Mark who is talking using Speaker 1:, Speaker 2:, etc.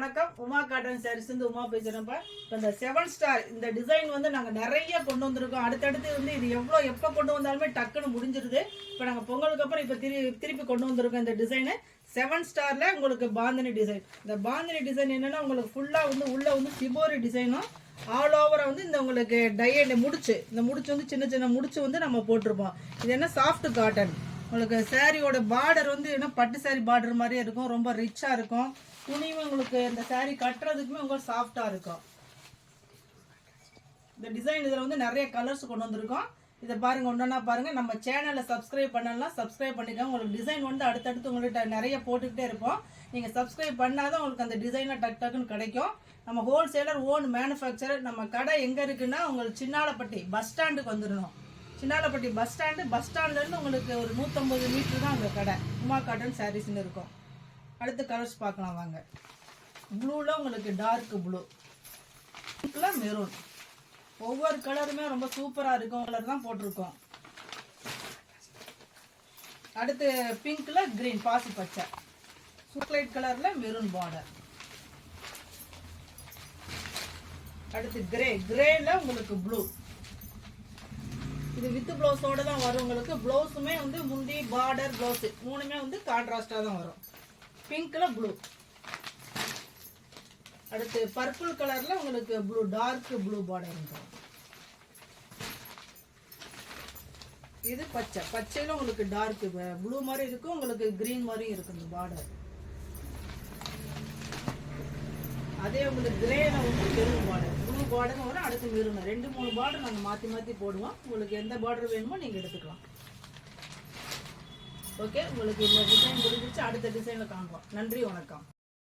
Speaker 1: வணக்கம். உமா காட்டன் சாரீஸ் வந்து உமா பேசுறேன்ப்பா. இப்போ இந்த 7 ஸ்டார் இந்த டிசைன் வந்து நாங்கள் நிறைய கொண்டு வந்திருக்கோம். அடுத்தடுத்து வந்து இது எப்போ கொண்டு வந்தாலுமே டக்குன்னு முடிஞ்சிருது. இப்போ நாங்கள் பொங்கலுக்கு அப்புறம் இப்போ திருப்பி கொண்டு வந்திருக்கோம் இந்த டிசைனு 7 ஸ்டாரில் உங்களுக்கு பாந்தினி டிசைன். இந்த பாந்தினி டிசைன் என்னென்னா உங்களுக்கு ஃபுல்லாக வந்து உள்ளே வந்து சிபோரி டிசைனும் ஆல் ஓவராக வந்து இந்த உங்களுக்கு டயட் முடிச்சு இந்த முடிச்சு வந்து சின்ன சின்ன முடிச்சு வந்து நம்ம போட்டிருப்போம். இது என்ன சாஃப்ட் காட்டன். உங்களுக்கு சாரியோட பார்டர் வந்து என்ன பட்டு சாரி பார்டர் மாதிரியே இருக்கும். ரொம்ப ரிச்சாக இருக்கும். துணியும் உங்களுக்கு இந்த சாரி கட்டுறதுக்குமே உங்களுக்கு சாஃப்டாக இருக்கும். இந்த டிசைன் இதில் வந்து நிறைய கலர்ஸ் கொண்டு வந்திருக்கோம். இதை பாருங்கள், ஒன்றா பாருங்கள். நம்ம சேனலை சப்ஸ்கிரைப் பண்ணலாம், சப்ஸ்கிரைப் பண்ணிக்கோங்க. உங்களுக்கு டிசைன் வந்து அடுத்தடுத்து உங்கள்கிட்ட நிறைய போட்டுக்கிட்டே இருப்போம். நீங்கள் சப்ஸ்கிரைப் பண்ணாதான் உங்களுக்கு அந்த டிசைனாக டக்குன்னு கிடைக்கும். நம்ம ஹோல்சேலர், ஓன் மேனுஃபேக்சரர். நம்ம கடை எங்கே இருக்குன்னா உங்களுக்கு சின்னாலப்பட்டி பஸ் ஸ்டாண்டுக்கு வந்துடணும். சின்னாலப்பட்டி பஸ் ஸ்டாண்ட்லேருந்து உங்களுக்கு ஒரு 150 மீட்டர் தான் அந்த கடை. உமா காட்டன் சாரீஸ்ன்னு இருக்கும். அடுத்த கலர்ஸ் பார்க்கலாம் வாங்க. ப்ளூவில் உங்களுக்கு டார்க் ப்ளூ, பிங்க்கில் மெரூன். ஒவ்வொரு கலருமே ரொம்ப சூப்பராக இருக்கும். கலர் தான் போட்டிருக்கோம். அடுத்து பிங்க்கில் கிரீன் பாசி பச்சை, சாக்லேட் கலரில் மெரூன் பார்டர். அடுத்து கிரேல உங்களுக்கு ப்ளூ. இது வித் ப்ளவுஸோட தான் வரும். உங்களுக்கு ப்ளவுஸுமே வந்து முந்தி பார்டர் ப்ளவுஸு மூணுமே வந்து கான்ட்ராஸ்டாக தான் வரும். பிங்க்கில் ப்ளூ. அடுத்து பர்பிள் கலரில் உங்களுக்கு ப்ளூ, டார்க் ப்ளூ பார்டர் இருக்கும். இது பச்சையில் உங்களுக்கு டார்க் ப்ளூ மாதிரி இருக்கும். உங்களுக்கு கிரீன் மாதிரியும் இருக்கும் இந்த பார்டர். அதே உங்களுக்கு கிரேல வந்து மெரூன் பார்டர், ப்ளூ பார்டர் வரும். அடுத்து மெரூன், 2-3 பார்டர் நாங்கள் மாற்றி போடுவோம். உங்களுக்கு எந்த பார்டர் வேணுமோ நீங்கள் எடுத்துக்கலாம். ஓகே, உங்களுக்கு இந்த டிசைன் முடிஞ்சிச்சு. அடுத்த டிசைனில் காண்போம். நன்றி, வணக்கம்.